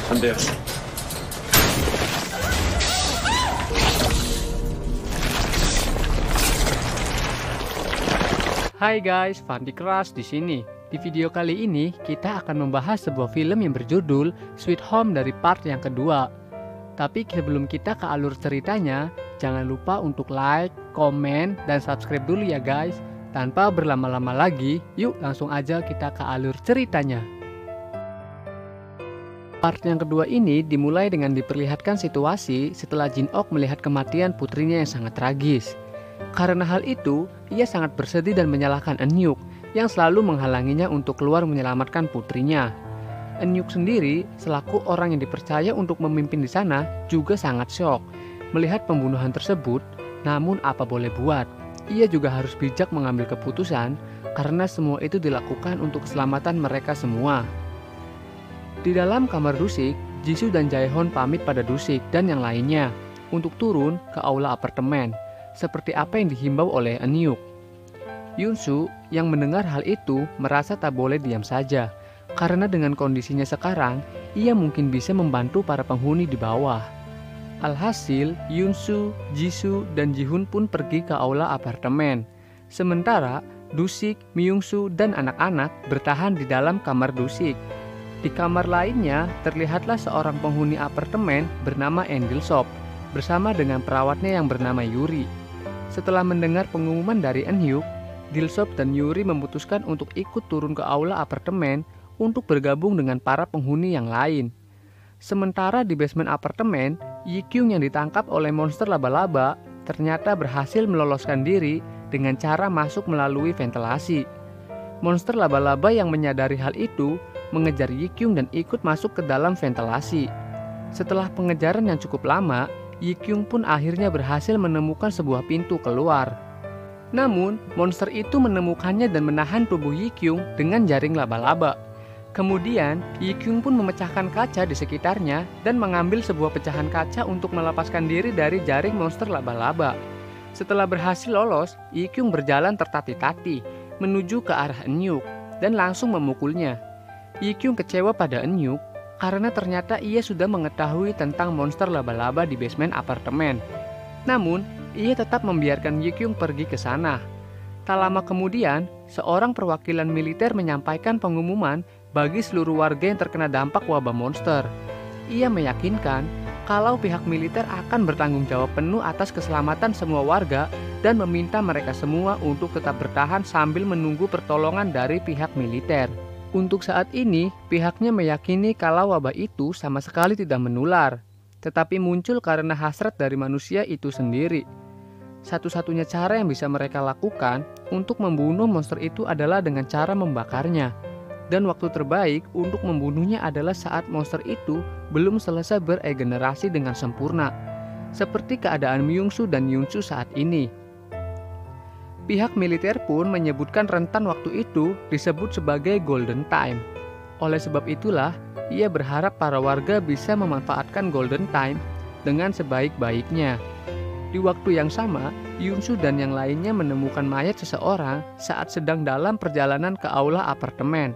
안 돼요. Hai guys, Fandi Keras di sini. Di video kali ini kita akan membahas sebuah film yang berjudul Sweet Home dari part yang kedua. Tapi sebelum kita ke alur ceritanya, jangan lupa untuk like, komen, dan subscribe dulu ya guys. Tanpa berlama-lama lagi, yuk langsung aja kita ke alur ceritanya. Part yang kedua ini dimulai dengan diperlihatkan situasi setelah Jin-ok melihat kematian putrinya yang sangat tragis. Karena hal itu, ia sangat bersedih dan menyalahkan Eun-hyuk yang selalu menghalanginya untuk keluar menyelamatkan putrinya. Eun-hyuk sendiri, selaku orang yang dipercaya untuk memimpin di sana, juga sangat syok melihat pembunuhan tersebut. Namun apa boleh buat, ia juga harus bijak mengambil keputusan karena semua itu dilakukan untuk keselamatan mereka semua. Di dalam kamar Dusik, Jisoo dan Jae-hyun pamit pada Dusik dan yang lainnya untuk turun ke aula apartemen, seperti apa yang dihimbau oleh Eun-hyuk. Yoon-soo yang mendengar hal itu merasa tak boleh diam saja, karena dengan kondisinya sekarang, ia mungkin bisa membantu para penghuni di bawah. Alhasil, Yoon-soo, Jisoo, dan Ji-hoon pun pergi ke aula apartemen. Sementara, Dusik, Myung-soo, dan anak-anak bertahan di dalam kamar Dusik. Di kamar lainnya, terlihatlah seorang penghuni apartemen bernama Endil-sop bersama dengan perawatnya yang bernama Yuri. Setelah mendengar pengumuman dari Eun-hyuk, Dil-sop dan Yuri memutuskan untuk ikut turun ke aula apartemen untuk bergabung dengan para penghuni yang lain. Sementara di basement apartemen, Yi-kyung yang ditangkap oleh monster laba-laba ternyata berhasil meloloskan diri dengan cara masuk melalui ventilasi. Monster laba-laba yang menyadari hal itu mengejar Yi-kyung dan ikut masuk ke dalam ventilasi. Setelah pengejaran yang cukup lama, Yi-kyung pun akhirnya berhasil menemukan sebuah pintu keluar. Namun, monster itu menemukannya dan menahan tubuh Yi-kyung dengan jaring laba-laba. Kemudian, Yi-kyung pun memecahkan kaca di sekitarnya dan mengambil sebuah pecahan kaca untuk melepaskan diri dari jaring monster laba-laba. Setelah berhasil lolos, Yi-kyung berjalan tertati-tati menuju ke arah Eun-hyuk dan langsung memukulnya. Yi-kyung kecewa pada Eun-hyuk karena ternyata ia sudah mengetahui tentang monster laba-laba di basement apartemen. Namun, ia tetap membiarkan Yi-kyung pergi ke sana. Tak lama kemudian, seorang perwakilan militer menyampaikan pengumuman bagi seluruh warga yang terkena dampak wabah monster. Ia meyakinkan kalau pihak militer akan bertanggung jawab penuh atas keselamatan semua warga dan meminta mereka semua untuk tetap bertahan sambil menunggu pertolongan dari pihak militer. Untuk saat ini, pihaknya meyakini kalau wabah itu sama sekali tidak menular, tetapi muncul karena hasrat dari manusia itu sendiri. Satu-satunya cara yang bisa mereka lakukan untuk membunuh monster itu adalah dengan cara membakarnya. Dan waktu terbaik untuk membunuhnya adalah saat monster itu belum selesai beregenerasi dengan sempurna, seperti keadaan Myung-soo dan Yoon-soo saat ini. Pihak militer pun menyebutkan rentan waktu itu disebut sebagai golden time. Oleh sebab itulah, ia berharap para warga bisa memanfaatkan golden time dengan sebaik-baiknya. Di waktu yang sama, Yoon-soo dan yang lainnya menemukan mayat seseorang saat sedang dalam perjalanan ke aula apartemen.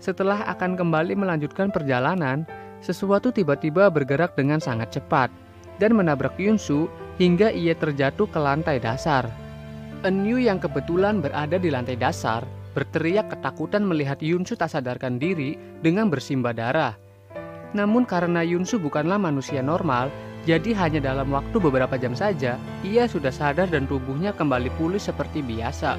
Setelah akan kembali melanjutkan perjalanan, sesuatu tiba-tiba bergerak dengan sangat cepat dan menabrak Yoon-soo hingga ia terjatuh ke lantai dasar. Eun-hyuk yang kebetulan berada di lantai dasar berteriak ketakutan melihat Yoon-soo tak sadarkan diri dengan bersimbah darah. Namun karena Yoon-soo bukanlah manusia normal, jadi hanya dalam waktu beberapa jam saja, ia sudah sadar dan tubuhnya kembali pulih seperti biasa.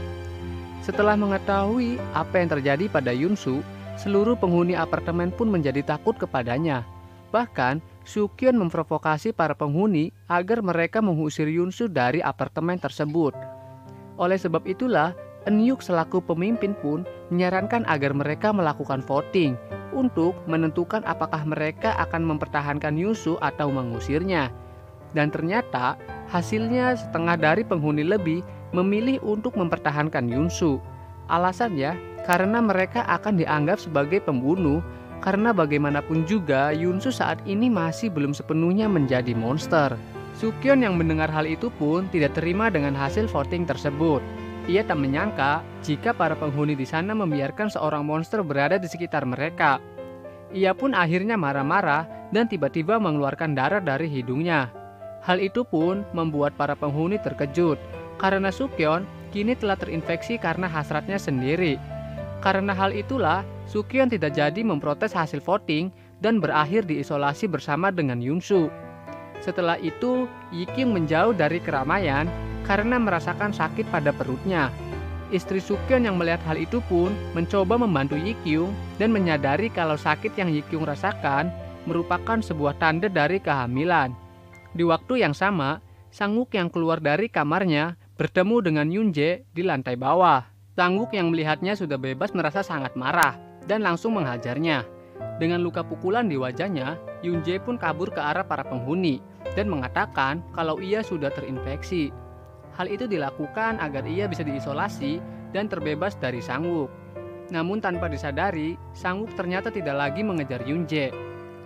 Setelah mengetahui apa yang terjadi pada Yoon-soo, seluruh penghuni apartemen pun menjadi takut kepadanya. Bahkan, Soo-kyun memprovokasi para penghuni agar mereka mengusir Yoon-soo dari apartemen tersebut. Oleh sebab itulah, Eun-hyuk selaku pemimpin pun menyarankan agar mereka melakukan voting untuk menentukan apakah mereka akan mempertahankan Yoon-soo atau mengusirnya. Dan ternyata hasilnya setengah dari penghuni lebih memilih untuk mempertahankan Yoon-soo. Alasannya karena mereka akan dianggap sebagai pembunuh, karena bagaimanapun juga Yoon-soo saat ini masih belum sepenuhnya menjadi monster. Soo-kyun yang mendengar hal itu pun tidak terima dengan hasil voting tersebut. Ia tak menyangka jika para penghuni di sana membiarkan seorang monster berada di sekitar mereka. Ia pun akhirnya marah-marah dan tiba-tiba mengeluarkan darah dari hidungnya. Hal itu pun membuat para penghuni terkejut, karena Sukyeon kini telah terinfeksi karena hasratnya sendiri. Karena hal itulah, Sukyeon tidak jadi memprotes hasil voting dan berakhir diisolasi bersama dengan Yunsu. Setelah itu, Yikyung menjauh dari keramaian karena merasakan sakit pada perutnya. Istri Sukyeon yang melihat hal itu pun mencoba membantu Yikyung dan menyadari kalau sakit yang Yikyung rasakan merupakan sebuah tanda dari kehamilan. Di waktu yang sama, Sang-wook yang keluar dari kamarnya bertemu dengan Yoon-jae di lantai bawah. Sang-wook yang melihatnya sudah bebas merasa sangat marah dan langsung menghajarnya. Dengan luka pukulan di wajahnya, Yoon-jae pun kabur ke arah para penghuni dan mengatakan kalau ia sudah terinfeksi. Hal itu dilakukan agar ia bisa diisolasi dan terbebas dari Sang-wook. Namun tanpa disadari, Sang-wook ternyata tidak lagi mengejar Yoon-jae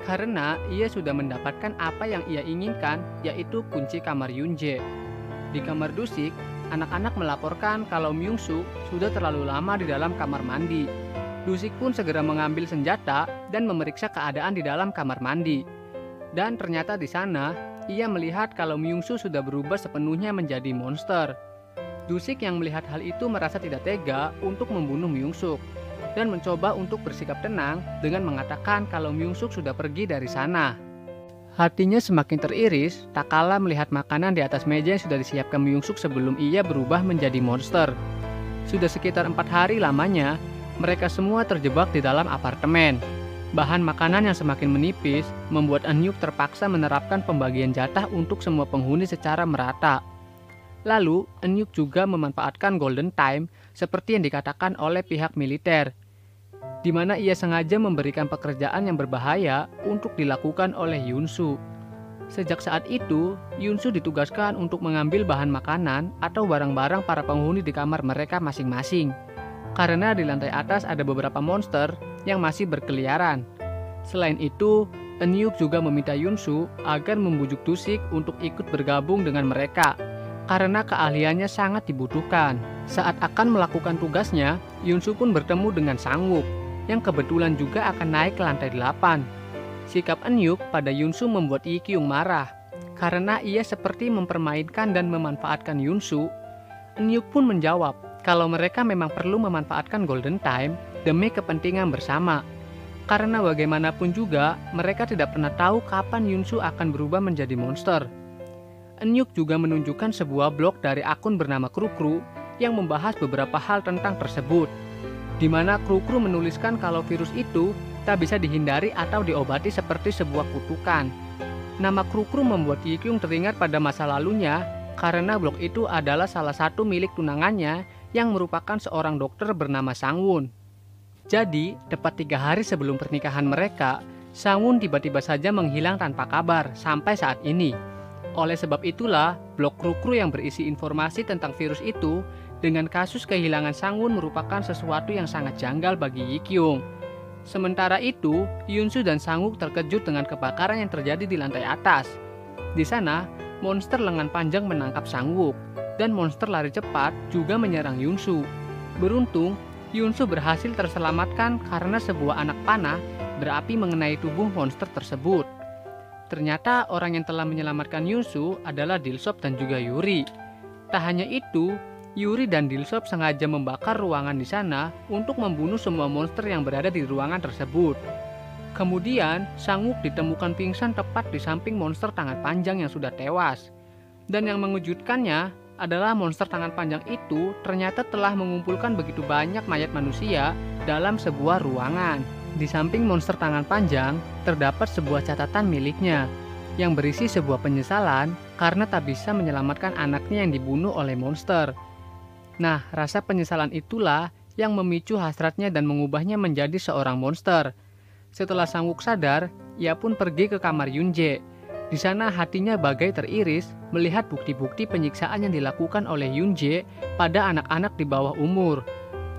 karena ia sudah mendapatkan apa yang ia inginkan, yaitu kunci kamar Yoon-jae. Di kamar Dusik, anak-anak melaporkan kalau Myung-soo sudah terlalu lama di dalam kamar mandi. Dusik pun segera mengambil senjata dan memeriksa keadaan di dalam kamar mandi. Dan ternyata di sana, ia melihat kalau Myung-soo sudah berubah sepenuhnya menjadi monster. Dusik yang melihat hal itu merasa tidak tega untuk membunuh Myung-soo dan mencoba untuk bersikap tenang dengan mengatakan kalau Myung-soo sudah pergi dari sana. Hatinya semakin teriris tak kala melihat makanan di atas meja yang sudah disiapkan Myung-soo sebelum ia berubah menjadi monster. Sudah sekitar 4 hari lamanya, mereka semua terjebak di dalam apartemen. Bahan makanan yang semakin menipis membuat Eun-hyuk terpaksa menerapkan pembagian jatah untuk semua penghuni secara merata. Lalu, Eun-hyuk juga memanfaatkan golden time seperti yang dikatakan oleh pihak militer, di mana ia sengaja memberikan pekerjaan yang berbahaya untuk dilakukan oleh Yoon-soo. Sejak saat itu, Yoon-soo ditugaskan untuk mengambil bahan makanan atau barang-barang para penghuni di kamar mereka masing-masing. Karena di lantai atas ada beberapa monster yang masih berkeliaran. Selain itu, Eun-hyuk juga meminta Yoon-soo agar membujuk Dusik untuk ikut bergabung dengan mereka karena keahliannya sangat dibutuhkan. Saat akan melakukan tugasnya, Yoon-soo pun bertemu dengan Sang-wook yang kebetulan juga akan naik ke lantai 8. Sikap Eun-hyuk pada Yoon-soo membuat Yikyung marah karena ia seperti mempermainkan dan memanfaatkan Yoon-soo. Eun-hyuk pun menjawab kalau mereka memang perlu memanfaatkan golden time demi kepentingan bersama. Karena bagaimanapun juga, mereka tidak pernah tahu kapan Yoon-soo akan berubah menjadi monster. Eun-hyuk juga menunjukkan sebuah blog dari akun bernama Kru-Kru yang membahas beberapa hal tentang tersebut, di mana Kru-Kru menuliskan kalau virus itu tak bisa dihindari atau diobati seperti sebuah kutukan. Nama Kru-Kru membuat Yikyung teringat pada masa lalunya karena blog itu adalah salah satu milik tunangannya yang merupakan seorang dokter bernama Sang-woon. Jadi, tepat 3 hari sebelum pernikahan mereka, Sang-woon tiba-tiba saja menghilang tanpa kabar sampai saat ini. Oleh sebab itulah, blog Kru-Kru yang berisi informasi tentang virus itu dengan kasus kehilangan Sang-woon merupakan sesuatu yang sangat janggal bagi Yikyung. Sementara itu, Yoon-soo dan Sang-wook terkejut dengan kebakaran yang terjadi di lantai atas. Di sana, monster lengan panjang menangkap Sang-wook, dan monster lari cepat juga menyerang Yoon-soo. Beruntung, Yoon-soo berhasil terselamatkan karena sebuah anak panah berapi mengenai tubuh monster tersebut. Ternyata orang yang telah menyelamatkan Yoon-soo adalah Dil-sop dan juga Yuri. Tak hanya itu, Yuri dan Dil-sop sengaja membakar ruangan di sana untuk membunuh semua monster yang berada di ruangan tersebut. Kemudian, Sang-wook ditemukan pingsan tepat di samping monster tangan panjang yang sudah tewas. Dan yang mengejutkannya adalah monster tangan panjang itu ternyata telah mengumpulkan begitu banyak mayat manusia dalam sebuah ruangan. Di samping monster tangan panjang, terdapat sebuah catatan miliknya yang berisi sebuah penyesalan karena tak bisa menyelamatkan anaknya yang dibunuh oleh monster. Nah, rasa penyesalan itulah yang memicu hasratnya dan mengubahnya menjadi seorang monster. Setelah Sang-wook sadar, ia pun pergi ke kamar Yoon-jae. Di sana hatinya bagai teriris melihat bukti-bukti penyiksaan yang dilakukan oleh Yoon-jae pada anak-anak di bawah umur.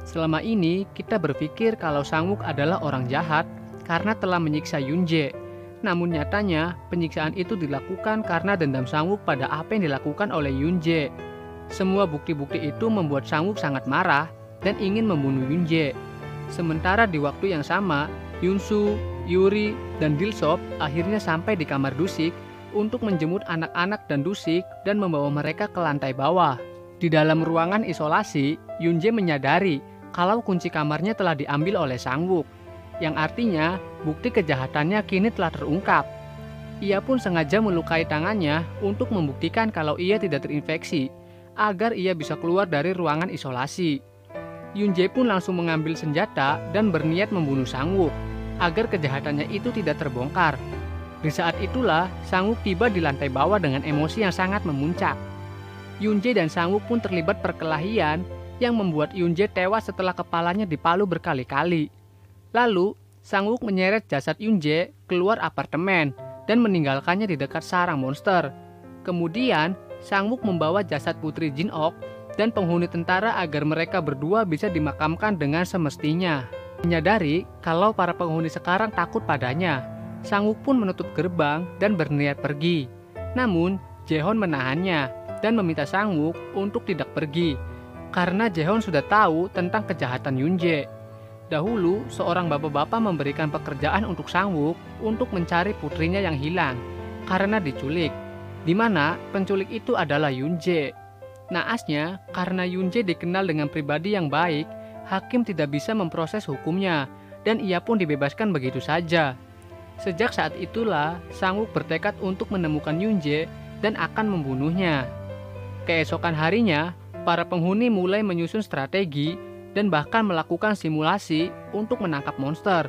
Selama ini kita berpikir kalau Sang-wook adalah orang jahat karena telah menyiksa Yoon-jae. Namun nyatanya penyiksaan itu dilakukan karena dendam Sang-wook pada apa yang dilakukan oleh Yoon-jae. Semua bukti-bukti itu membuat Sang-wook sangat marah dan ingin membunuh Yoon-jae. Sementara di waktu yang sama, Yoon-soo, Yuri, dan Dilsop akhirnya sampai di kamar Dusik untuk menjemput anak-anak dan Dusik dan membawa mereka ke lantai bawah. Di dalam ruangan isolasi, Yunje menyadari kalau kunci kamarnya telah diambil oleh Sang-wook, yang artinya bukti kejahatannya kini telah terungkap. Ia pun sengaja melukai tangannya untuk membuktikan kalau ia tidak terinfeksi, agar ia bisa keluar dari ruangan isolasi. Yunje pun langsung mengambil senjata dan berniat membunuh Sang-wook, agar kejahatannya itu tidak terbongkar. Di saat itulah Sang-wook tiba di lantai bawah dengan emosi yang sangat memuncak. Yunje dan Sang-wook pun terlibat perkelahian yang membuat Yunje tewas setelah kepalanya dipalu berkali-kali. Lalu, Sang-wook menyeret jasad Yunje keluar apartemen dan meninggalkannya di dekat sarang monster. Kemudian, Sang-wook membawa jasad putri Jin-ok dan penghuni tentara agar mereka berdua bisa dimakamkan dengan semestinya. Menyadari kalau para penghuni sekarang takut padanya, Sang-wook pun menutup gerbang dan berniat pergi. Namun, Jae-hon menahannya dan meminta Sang-wook untuk tidak pergi, karena Jae-hon sudah tahu tentang kejahatan Yunje. Dahulu, seorang bapak-bapak memberikan pekerjaan untuk Sang-wook untuk mencari putrinya yang hilang karena diculik, di mana penculik itu adalah Yunje. Naasnya, karena Yunje dikenal dengan pribadi yang baik, hakim tidak bisa memproses hukumnya, dan ia pun dibebaskan begitu saja. Sejak saat itulah, Sang-wook bertekad untuk menemukan Yunje dan akan membunuhnya. Keesokan harinya, para penghuni mulai menyusun strategi dan bahkan melakukan simulasi untuk menangkap monster.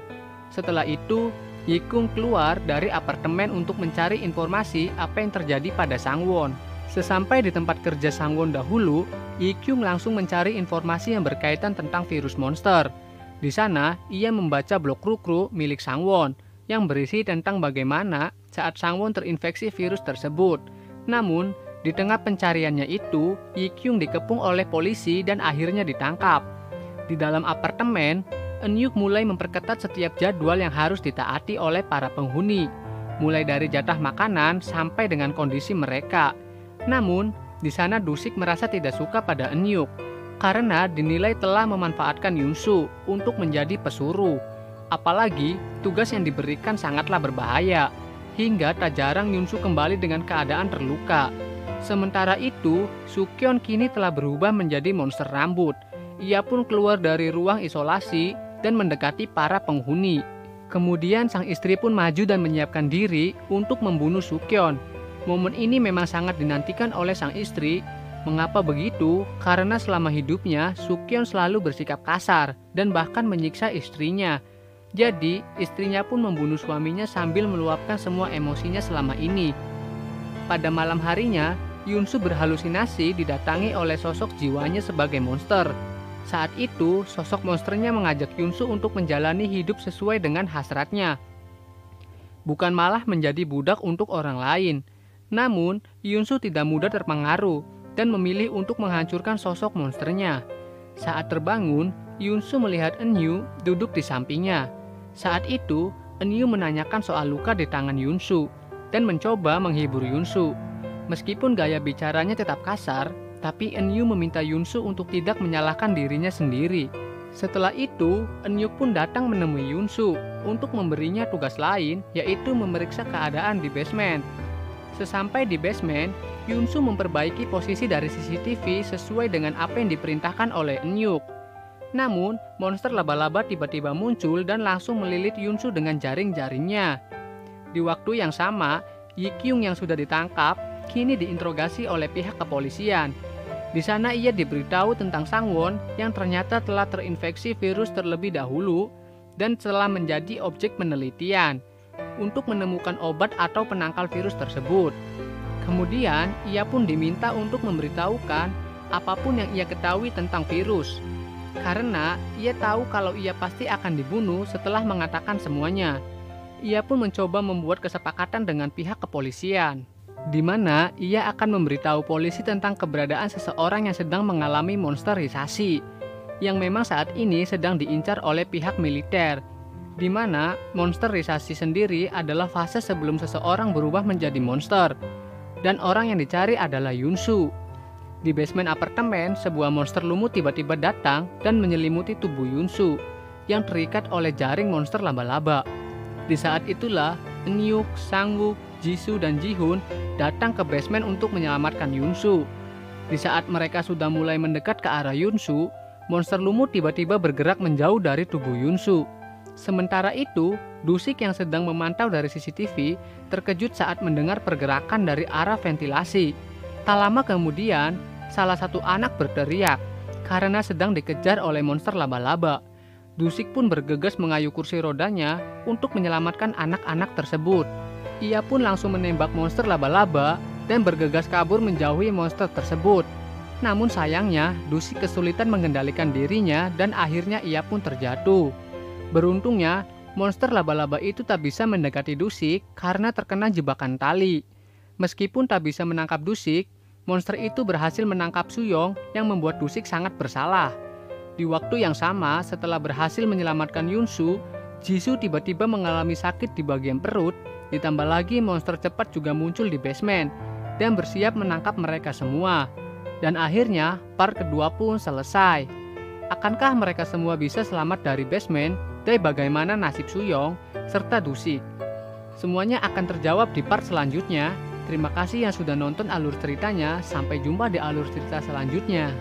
Setelah itu, Yi-kyung keluar dari apartemen untuk mencari informasi apa yang terjadi pada Sang-won. Sesampai di tempat kerja Sang-won dahulu, Yi-kyung langsung mencari informasi yang berkaitan tentang virus monster. Di sana, ia membaca blog kru-kru milik Sang-won yang berisi tentang bagaimana saat Sang-won terinfeksi virus tersebut. Namun, di tengah pencariannya itu, Yi-kyung dikepung oleh polisi dan akhirnya ditangkap. Di dalam apartemen, Eun-yuk mulai memperketat setiap jadwal yang harus ditaati oleh para penghuni, mulai dari jatah makanan sampai dengan kondisi mereka. Namun, di sana Dusik merasa tidak suka pada Eun-yuk karena dinilai telah memanfaatkan Yunsu untuk menjadi pesuruh. Apalagi, tugas yang diberikan sangatlah berbahaya, hingga tak jarang Yunsu kembali dengan keadaan terluka. Sementara itu, Sukyeon kini telah berubah menjadi monster rambut. Ia pun keluar dari ruang isolasi dan mendekati para penghuni. Kemudian sang istri pun maju dan menyiapkan diri untuk membunuh Sukyeon. Momen ini memang sangat dinantikan oleh sang istri. Mengapa begitu? Karena selama hidupnya, Sukyeon selalu bersikap kasar dan bahkan menyiksa istrinya. Jadi, istrinya pun membunuh suaminya sambil meluapkan semua emosinya selama ini. Pada malam harinya, Yunsu berhalusinasi didatangi oleh sosok jiwanya sebagai monster. Saat itu, sosok monsternya mengajak Yunsu untuk menjalani hidup sesuai dengan hasratnya, bukan malah menjadi budak untuk orang lain. Namun, Yunsu tidak mudah terpengaruh dan memilih untuk menghancurkan sosok monsternya. Saat terbangun, Yunsu melihat Eun-yu duduk di sampingnya. Saat itu, Eun-yu menanyakan soal luka di tangan Yunsu dan mencoba menghibur Yunsu. Meskipun gaya bicaranya tetap kasar, tapi Eun-yu meminta Yunsu untuk tidak menyalahkan dirinya sendiri. Setelah itu, Eun-yu pun datang menemui Yunsu untuk memberinya tugas lain, yaitu memeriksa keadaan di basement. Sesampai di basement, Yunsu memperbaiki posisi dari CCTV sesuai dengan apa yang diperintahkan oleh Eun-yuk. Namun, monster laba-laba tiba-tiba muncul dan langsung melilit Yunsu dengan jaring-jaringnya. Di waktu yang sama, Yi-kyung yang sudah ditangkap kini diinterogasi oleh pihak kepolisian. Di sana ia diberitahu tentang Sang-won yang ternyata telah terinfeksi virus terlebih dahulu dan telah menjadi objek penelitian untuk menemukan obat atau penangkal virus tersebut. Kemudian, ia pun diminta untuk memberitahukan apapun yang ia ketahui tentang virus, karena ia tahu kalau ia pasti akan dibunuh setelah mengatakan semuanya. Ia pun mencoba membuat kesepakatan dengan pihak kepolisian, di mana ia akan memberitahu polisi tentang keberadaan seseorang yang sedang mengalami monsterisasi, yang memang saat ini sedang diincar oleh pihak militer, di mana monsterisasi sendiri adalah fase sebelum seseorang berubah menjadi monster, dan orang yang dicari adalah Yunsu. Di basement apartemen, sebuah monster lumut tiba-tiba datang dan menyelimuti tubuh Yunsu, yang terikat oleh jaring monster laba-laba. Di saat itulah, Eunhyuk, Sangwook, Jisoo, dan Jihoon datang ke basement untuk menyelamatkan Yunsu. Di saat mereka sudah mulai mendekat ke arah Yunsu, monster lumut tiba-tiba bergerak menjauh dari tubuh Yunsu. Sementara itu, Dusik yang sedang memantau dari CCTV terkejut saat mendengar pergerakan dari arah ventilasi. Tak lama kemudian, salah satu anak berteriak karena sedang dikejar oleh monster laba-laba. Dusik pun bergegas mengayuh kursi rodanya untuk menyelamatkan anak-anak tersebut. Ia pun langsung menembak monster laba-laba dan bergegas kabur menjauhi monster tersebut. Namun sayangnya, Dusik kesulitan mengendalikan dirinya dan akhirnya ia pun terjatuh. Beruntungnya, monster laba-laba itu tak bisa mendekati Dusik karena terkena jebakan tali. Meskipun tak bisa menangkap Dusik, monster itu berhasil menangkap Suyong yang membuat Dusik sangat bersalah. Di waktu yang sama, setelah berhasil menyelamatkan Yunsu, Jisoo tiba-tiba mengalami sakit di bagian perut, ditambah lagi monster cepat juga muncul di basement dan bersiap menangkap mereka semua. Dan akhirnya, part kedua pun selesai. Akankah mereka semua bisa selamat dari basement? Dan bagaimana nasib Suyong serta Dusik? Semuanya akan terjawab di part selanjutnya. Terima kasih yang sudah nonton alur ceritanya. Sampai jumpa di alur cerita selanjutnya.